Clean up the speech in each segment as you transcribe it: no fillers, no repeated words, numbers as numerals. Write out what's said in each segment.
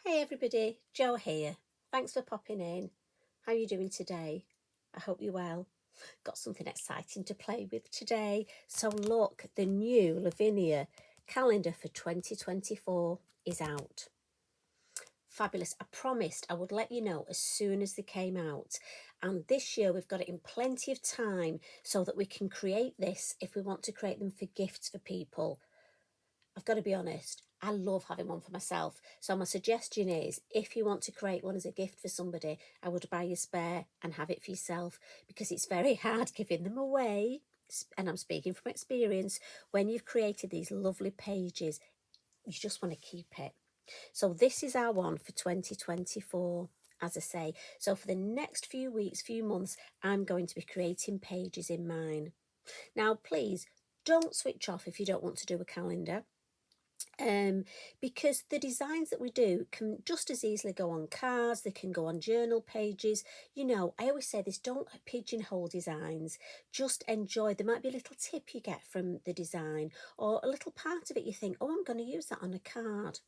Hey everybody, Jo here. Thanks for popping in. How are you doing today? I hope you're well. Got something exciting to play with today. So look, the new Lavinia calendar for 2024 is out. Fabulous. I promised I would let you know as soon as they came out. And this year we've got it in plenty of time so that we can create this if we want to create them for gifts for people. I've got to be honest, I love having one for myself. So my suggestion is, if you want to create one as a gift for somebody, I would buy a spare and have it for yourself, because it's very hard giving them away. And I'm speaking from experience. When you've created these lovely pages, you just want to keep it. So this is our one for 2024, as I say. So for the next few weeks, few months, I'm going to be creating pages in mine. Now, please don't switch off if you don't want to do a calendar. Because the designs that we do can just as easily go on cards, they can go on journal pages. You know, I always say this, don't pigeonhole designs, just enjoy. There might be a little tip you get from the design, or a little part of it you think, oh, I'm going to use that on a card.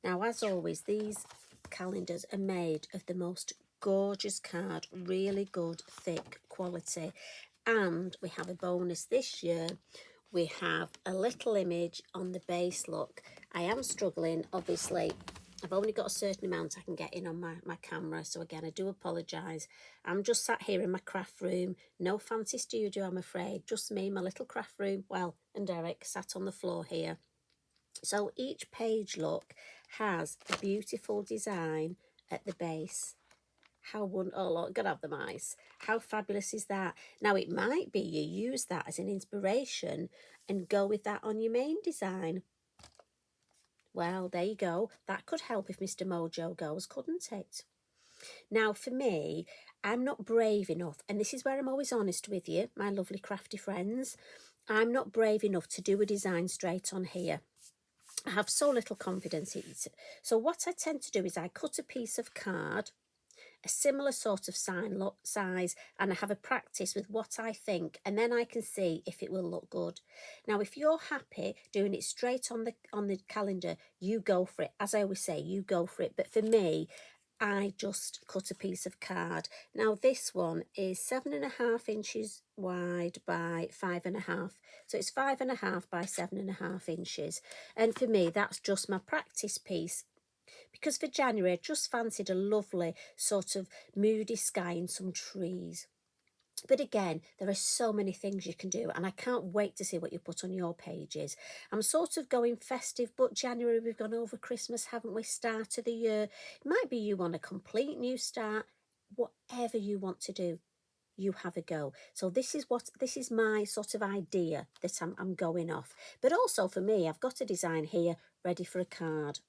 Now, as always, these calendars are made of the most gorgeous card, really good, thick quality. And we have a bonus this year. We have a little image on the base. Look, I am struggling, obviously. I've only got a certain amount I can get in on my camera, so again, I do apologise. I'm just sat here in my craft room, no fancy studio, I'm afraid, just me, my little craft room, well, and Derek sat on the floor here. So each page, look, has a beautiful design at the base. How oh look, gotta have the mice. How fabulous is that? Now it might be you use that as an inspiration and go with that on your main design. Well, there you go. That could help if Mr. Mojo goes, couldn't it? Now for me, I'm not brave enough, and this is where I'm always honest with you, my lovely crafty friends. I'm not brave enough to do a design straight on here. I have so little confidence in it. So what I tend to do is I cut a piece of card, a similar sort of size, and I have a practice with what I think, and then I can see if it will look good. Now, if you're happy doing it straight on the calendar, you go for it. As I always say, you go for it. But for me, I just cut a piece of card. Now this one is 7.5 inches wide by 5.5. So it's 5.5 by 7.5 inches. And for me, that's just my practice piece. Because for January, I just fancied a lovely sort of moody sky and some trees. But again, there are so many things you can do, and I can't wait to see what you put on your pages. I'm sort of going festive, but January, we've gone over Christmas, haven't we? Start of the year. It might be you want a complete new start. Whatever you want to do, you have a go. So this is my sort of idea that I'm going off. But also for me, I've got a design here ready for a card.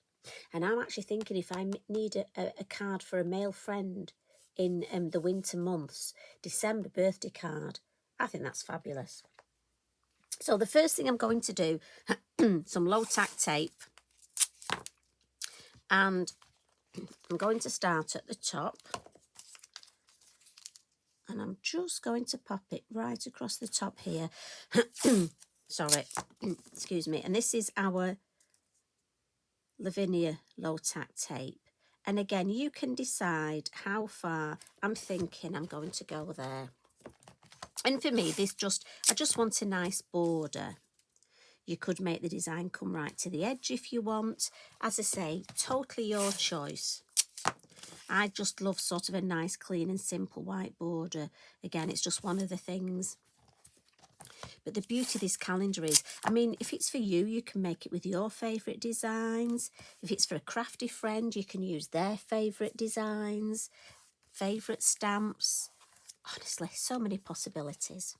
And I'm actually thinking if I need a card for a male friend in the winter months, December birthday card, I think that's fabulous. So the first thing I'm going to do, some low tack tape, and I'm going to start at the top, and I'm just going to pop it right across the top here. Sorry, excuse me. And this is our Lavinia low tack tape. And again, you can decide how far I'm thinking I'm going to go there. And for me, I just want a nice border. You could make the design come right to the edge if you want. As I say, totally your choice. I just love sort of a nice, clean and simple white border. Again, it's just one of the things. But the beauty of this calendar is, I mean, if it's for you, you can make it with your favourite designs. If it's for a crafty friend, you can use their favourite designs, favourite stamps. Honestly, so many possibilities.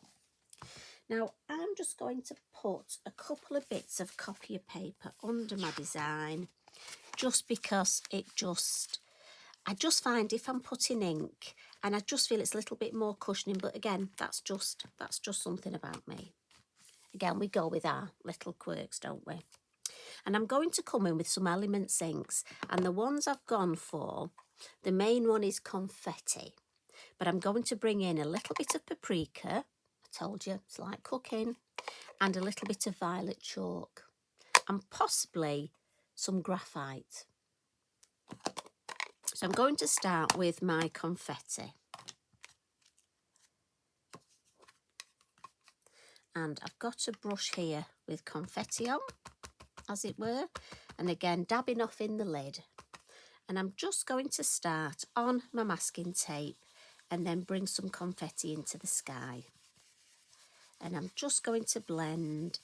Now, I'm just going to put a couple of bits of copier paper under my design, just because I just find if I'm putting ink, and I just feel it's a little bit more cushioning, but again, that's just something about me. Again, we go with our little quirks, don't we? And I'm going to come in with some Elements inks, and the ones I've gone for, the main one is confetti, but I'm going to bring in a little bit of paprika, I told you, it's like cooking, and a little bit of violet chalk, and possibly some graphite. So I'm going to start with my confetti. And I've got a brush here with confetti on, as it were, and again dabbing off in the lid. And I'm just going to start on my masking tape and then bring some confetti into the sky. And I'm just going to blend,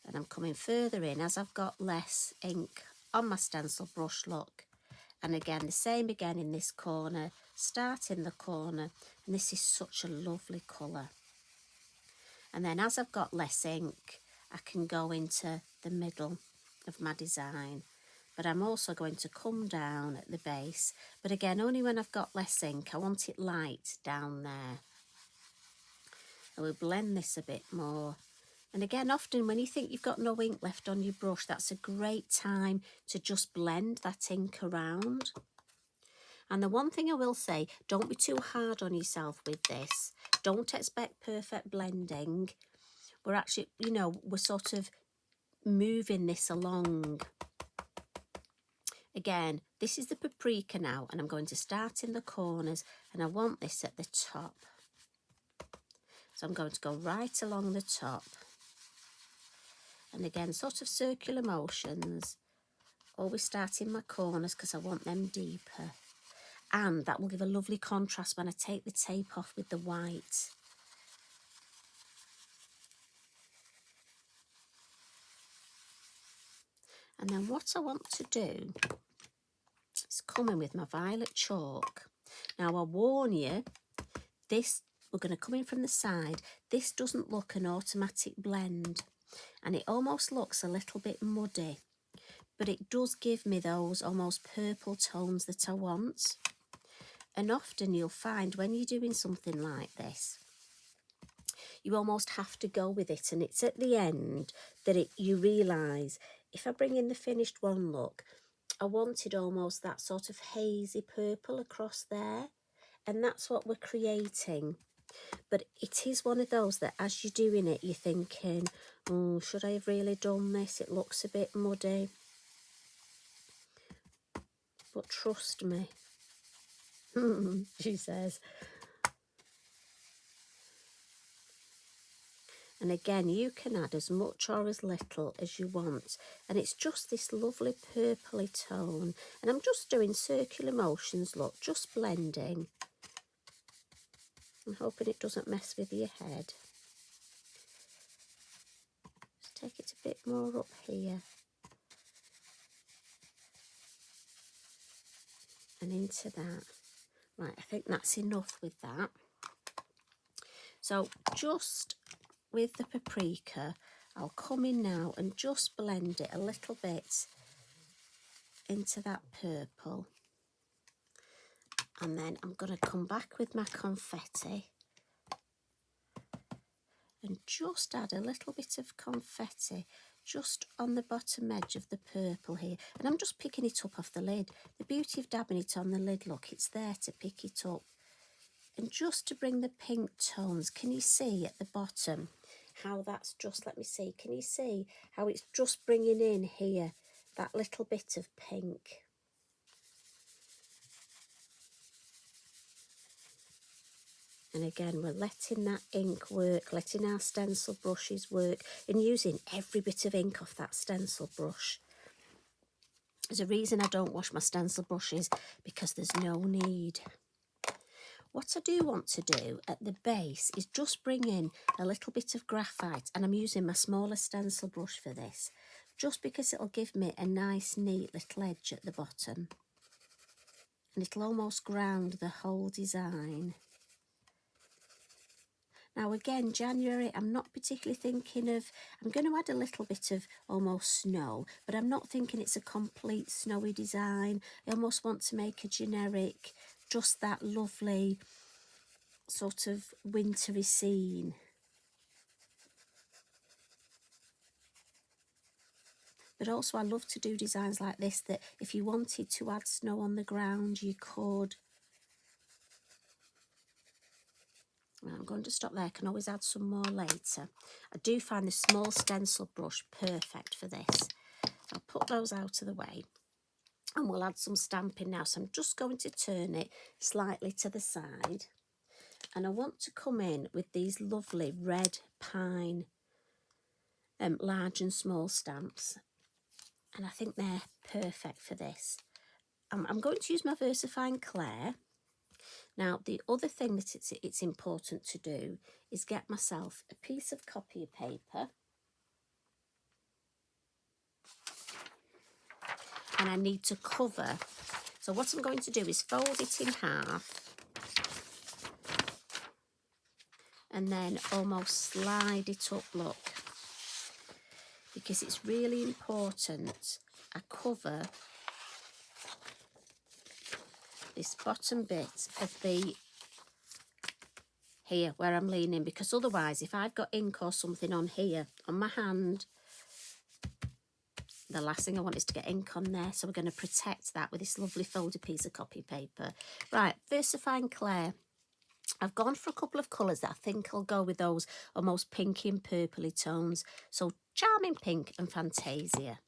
and I'm coming further in as I've got less ink on my stencil brush, look. And again, the same again in this corner, start in the corner, and this is such a lovely colour. And then as I've got less ink, I can go into the middle of my design. But I'm also going to come down at the base. But again, only when I've got less ink. I want it light down there. I will blend this a bit more. And again, often when you think you've got no ink left on your brush, that's a great time to just blend that ink around. And the one thing I will say, don't be too hard on yourself with this. Don't expect perfect blending. We're actually, you know, we're sort of moving this along. Again, this is the paprika now, and I'm going to start in the corners, and I want this at the top. So I'm going to go right along the top. And again, sort of circular motions. Always start in my corners because I want them deeper. And that will give a lovely contrast when I take the tape off with the white. And then what I want to do is come in with my violet chalk. Now I warn you, this, we're going to come in from the side. This doesn't look an automatic blend. And it almost looks a little bit muddy. But it does give me those almost purple tones that I want. And often you'll find when you're doing something like this, you almost have to go with it. And it's at the end that you realise, if I bring in the finished one, look, I wanted almost that sort of hazy purple across there. And that's what we're creating. But it is one of those that as you're doing it, you're thinking, oh, should I have really done this? It looks a bit muddy. But trust me, she says. And again, you can add as much or as little as you want. And it's just this lovely purpley tone. And I'm just doing circular motions, look, just blending. I'm hoping it doesn't mess with your head. Just take it a bit more up here. And into that. Right, I think that's enough with that. So just with the paprika, I'll come in now and just blend it a little bit into that purple. And then I'm going to come back with my confetti and just add a little bit of confetti just on the bottom edge of the purple here. And I'm just picking it up off the lid. The beauty of dabbing it on the lid, look, it's there to pick it up. And just to bring the pink tones, can you see at the bottom how that's just, let me see, can you see how it's just bringing in here that little bit of pink? And again, we're letting that ink work, letting our stencil brushes work, and using every bit of ink off that stencil brush. There's a reason I don't wash my stencil brushes, because there's no need. What I do want to do at the base is just bring in a little bit of graphite, and I'm using my smaller stencil brush for this, just because it'll give me a nice, neat little edge at the bottom. And it'll almost ground the whole design. Now again, January, I'm not particularly thinking of, I'm going to add a little bit of almost snow, but I'm not thinking it's a complete snowy design. I almost want to make a generic, just that lovely sort of wintry scene. But also I love to do designs like this, that if you wanted to add snow on the ground, you could. I'm going to stop there. I can always add some more later. I do find the small stencil brush perfect for this. I'll put those out of the way. And we'll add some stamping now. So I'm just going to turn it slightly to the side. And I want to come in with these lovely red pine large and small stamps. And I think they're perfect for this. I'm going to use my VersaFine Claire. Now, the other thing that it's important to do is get myself a piece of copy paper. And I need to cover. So what I'm going to do is fold it in half. And then almost slide it up, look. Because it's really important I cover this bottom bit of the here where I'm leaning, because otherwise if I've got ink or something on here on my hand, the last thing I want is to get ink on there. So we're going to protect that with this lovely folded piece of copy paper. Right, VersaFine Claire. I've gone for a couple of colours that I think I'll go with those almost pinky and purpley tones. So Charming Pink and Fantasia.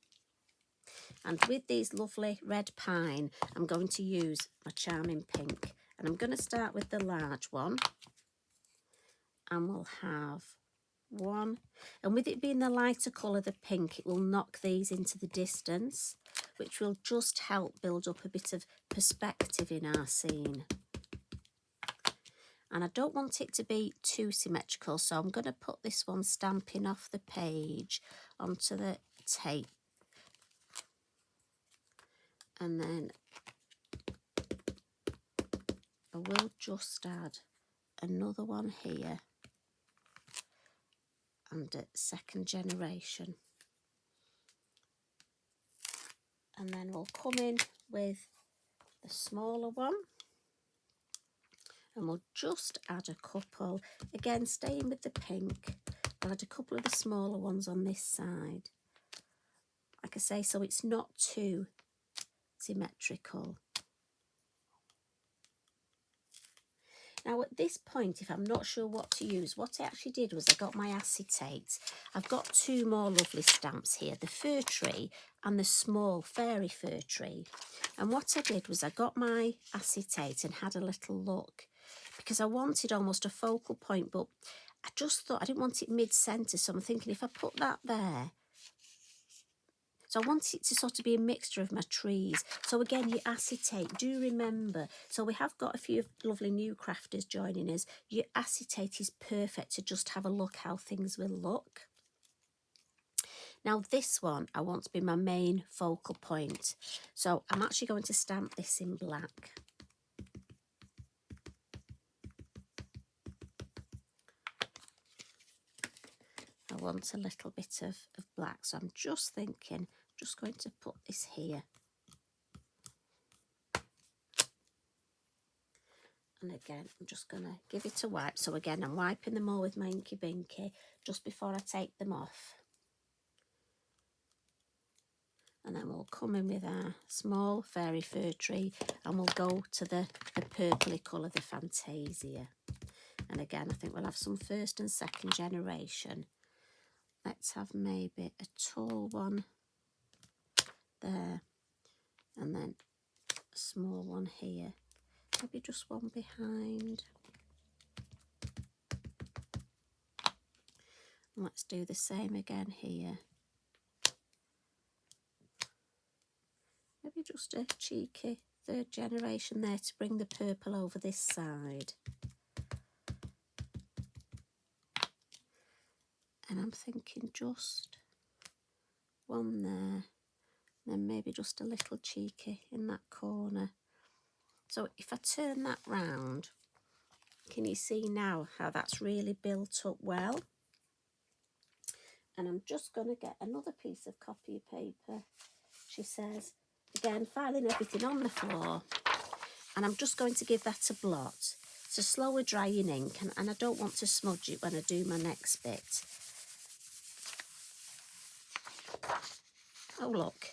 And with these lovely red pine, I'm going to use my Charming Pink. And I'm going to start with the large one. And we'll have one. And with it being the lighter colour, the pink, it will knock these into the distance, which will just help build up a bit of perspective in our scene. And I don't want it to be too symmetrical, so I'm going to put this one stamping off the page onto the tape. And then I will just add another one here and a second generation. And then we'll come in with the smaller one. And we'll just add a couple, again staying with the pink, I'll add a couple of the smaller ones on this side. Like I say, so it's not too symmetrical. Now at this point, if I'm not sure what to use, what I actually did was I got my acetate. I've got two more lovely stamps here, the Fir Tree and the small Fairy Fir Tree. And what I did was I got my acetate and had a little look, because I wanted almost a focal point, but I just thought I didn't want it mid-centre, so I'm thinking if I put that there, so I want it to sort of be a mixture of my trees. So again, your acetate, do remember, so we have got a few lovely new crafters joining us. Your acetate is perfect to just have a look how things will look. Now this one, I want to be my main focal point. So I'm actually going to stamp this in black. I want a little bit of black, so I'm just thinking, I'm just going to put this here. And again, I'm just going to give it a wipe. So again, I'm wiping them all with my Inky Binky just before I take them off. And then we'll come in with our small Fairy Fir Tree and we'll go to the purpley colour, the Fantasia. And again, I think we'll have some first and second generation. Let's have maybe a tall one there and then a small one here. Maybe just one behind. And let's do the same again here. Maybe just a cheeky third generation there to bring the purple over this side. And I'm thinking just one there, and then maybe just a little cheeky in that corner. So if I turn that round, can you see now how that's really built up well? And I'm just going to get another piece of copy paper, she says, again filing everything on the floor, and I'm just going to give that a blot. It's a slower drying ink, and I don't want to smudge it when I do my next bit. Oh look,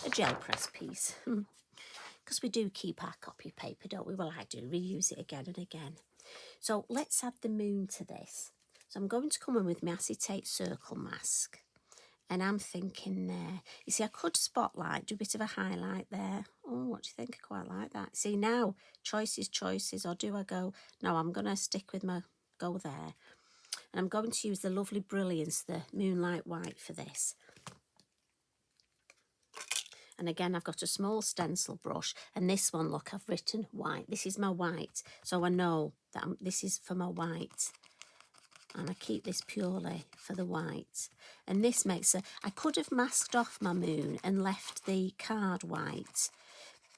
a gel press piece. Because we do keep our copy paper, don't we? Well, I do, reuse it again and again. So let's add the moon to this. So I'm going to come in with my acetate circle mask. And I'm thinking there, you see, I could spotlight, do a bit of a highlight there. Oh, what do you think? I quite like that. See, now, choices, or do I go, no, I'm going to stick with my, go there. And I'm going to use the lovely Brilliance, the Moonlight White for this. And again, I've got a small stencil brush. And this one, look, I've written white. This is my white. So I know that this is for my white. And I keep this purely for the white. And this makes I could have masked off my moon and left the card white,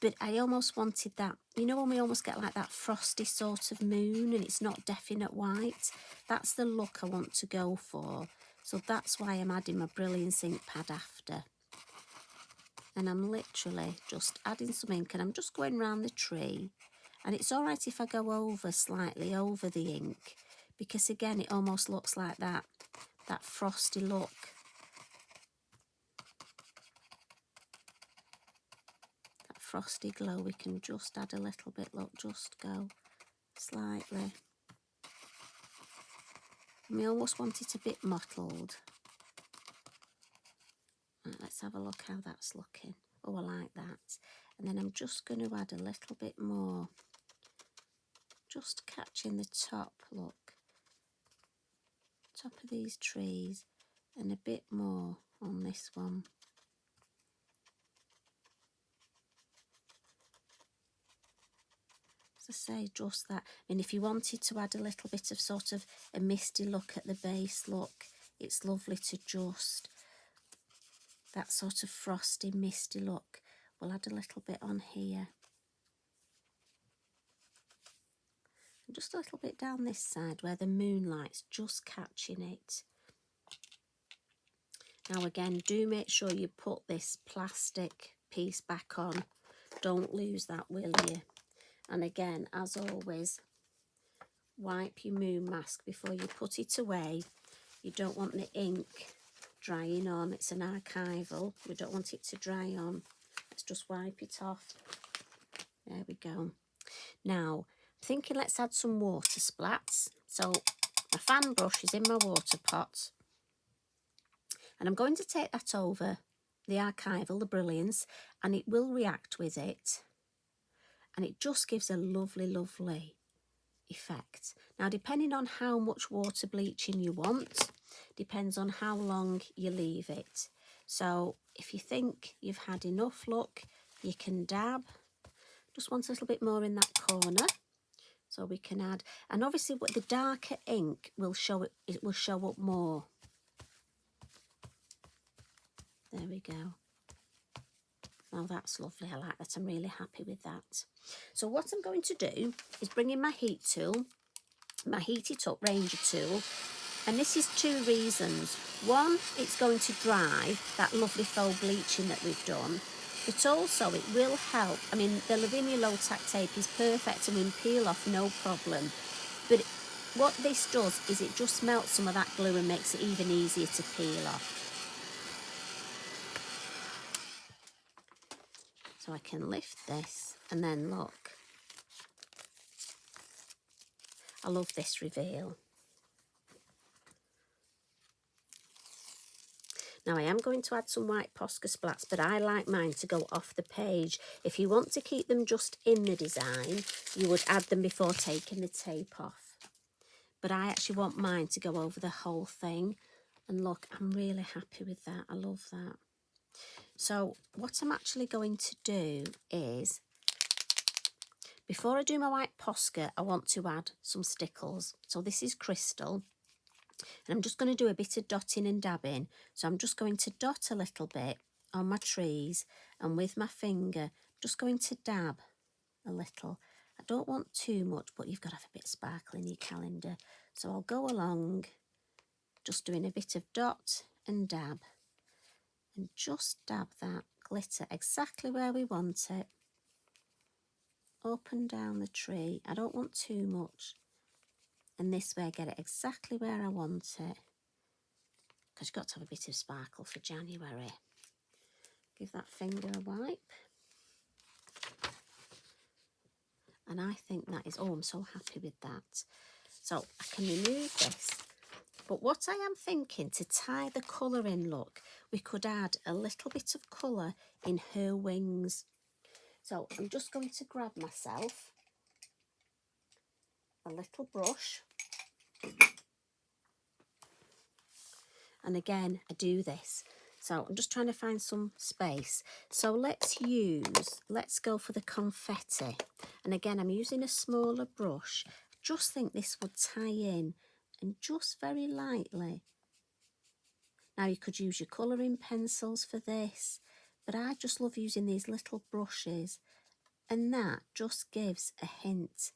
but I almost wanted that, you know when we almost get like that frosty sort of moon and it's not definite white? That's the look I want to go for. So that's why I'm adding my Brilliance ink pad after. And I'm literally just adding some ink and I'm just going around the tree. And it's all right if I go over slightly over the ink, because again it almost looks like that frosty look. That frosty glow, we can just add a little bit, look, just go slightly. And we almost want it a bit mottled. Right, let's have a look how that's looking. Oh, I like that. And then I'm just going to add a little bit more, just catching the top, look. Top of these trees and a bit more on this one. As I say, just that. And if you wanted to add a little bit of sort of a misty look at the base, look, it's lovely to just that sort of frosty misty look. We'll add a little bit on here. And just a little bit down this side where the moonlight's just catching it. Now again, do make sure you put this plastic piece back on. Don't lose that, will you? And again, as always, wipe your moon mask before you put it away. You don't want the ink drying on. It's an archival. We don't want it to dry on. Let's just wipe it off. There we go. Now, I'm thinking let's add some water splats. So my fan brush is in my water pot. And I'm going to take that over the archival, the Brilliance, and it will react with it. And it just gives a lovely, lovely effect. Now, depending on how much water bleaching you want, depends on how long you leave it. So if you think you've had enough, look, you can dab. Just want a little bit more in that corner. So we can add, and obviously what the darker ink will show it will show up more. There we go. Oh, that's lovely. I like that. I'm really happy with that. So what I'm going to do is bring in my heat tool, my Heat It Up Ranger tool. And this is two reasons. One, it's going to dry that lovely faux bleaching that we've done. But also it will help. I mean, the Lavinia low tack tape is perfect and will peel off no problem. But what this does is it just melts some of that glue and makes it even easier to peel off. So I can lift this and then look. I love this reveal. Now I am going to add some white Posca splats, but I like mine to go off the page. If you want to keep them just in the design, you would add them before taking the tape off. But I actually want mine to go over the whole thing. And look, I'm really happy with that. I love that. So what I'm actually going to do is, before I do my white Posca, I want to add some stickles. So this is crystal. And I'm just going to do a bit of dotting and dabbing. So I'm just going to dot a little bit on my trees. And with my finger, I'm just going to dab a little. I don't want too much, but you've got to have a bit of sparkle in your calendar. So I'll go along, just doing a bit of dot and dab. And just dab that glitter exactly where we want it. Up and down the tree. I don't want too much. And this way I get it exactly where I want it. Because you've got to have a bit of sparkle for January. Give that finger a wipe. And I think that is, oh, I'm so happy with that. So I can remove this But what I am thinking, to tie the colour in, look, we could add a little bit of colour in her wings. So I'm just going to grab myself a little brush. And again, I do this. So I'm just trying to find some space. So let's go for the confetti. And again, I'm using a smaller brush. I just think this would tie in, and just very lightly. Now you could use your colouring pencils for this, but I just love using these little brushes, and that just gives a hint.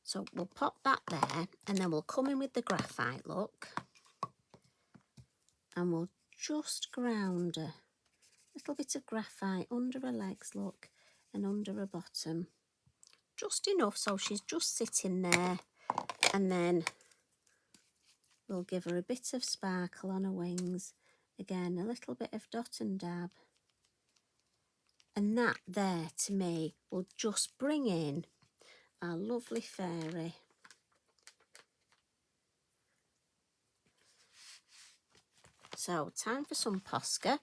So we'll pop that there, and then we'll come in with the graphite, look. And we'll just ground a little bit of graphite under her legs, look, and under her bottom. Just enough so she's just sitting there, and then we'll give her a bit of sparkle on her wings. Again, a little bit of dot and dab. And that there, to me, will just bring in our lovely fairy. So, time for some Posca.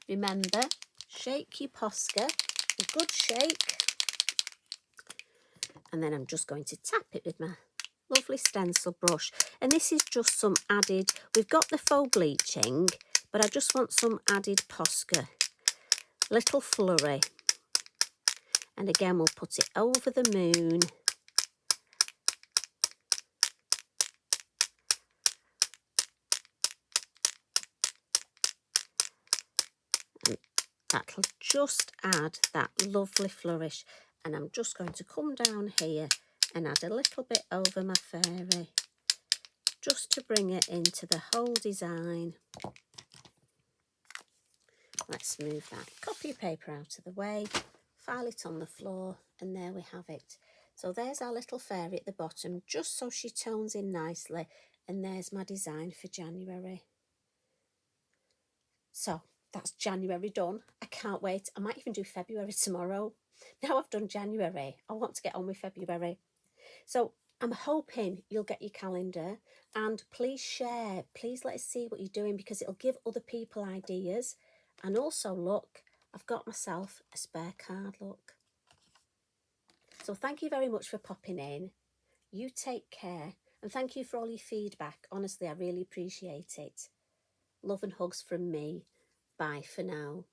Remember, shake your Posca, a good shake. And then I'm just going to tap it with my lovely stencil brush. And this is just some added, we've got the faux bleaching, but I just want some added Posca. Little flurry. And again, we'll put it over the moon. And that'll just add that lovely flourish. And I'm just going to come down here and add a little bit over my fairy, just to bring it into the whole design. Let's move that copy paper out of the way, file it on the floor, and there we have it. So there's our little fairy at the bottom, just so she tones in nicely, and there's my design for January. So that's January done. I can't wait. I might even do February tomorrow. Now I've done January, I want to get on with February. So I'm hoping you'll get your calendar, and please share. Please let us see what you're doing, because it'll give other people ideas. And also, look, I've got myself a spare card, look. So thank you very much for popping in. You take care, and thank you for all your feedback. Honestly, I really appreciate it. Love and hugs from me. Bye for now.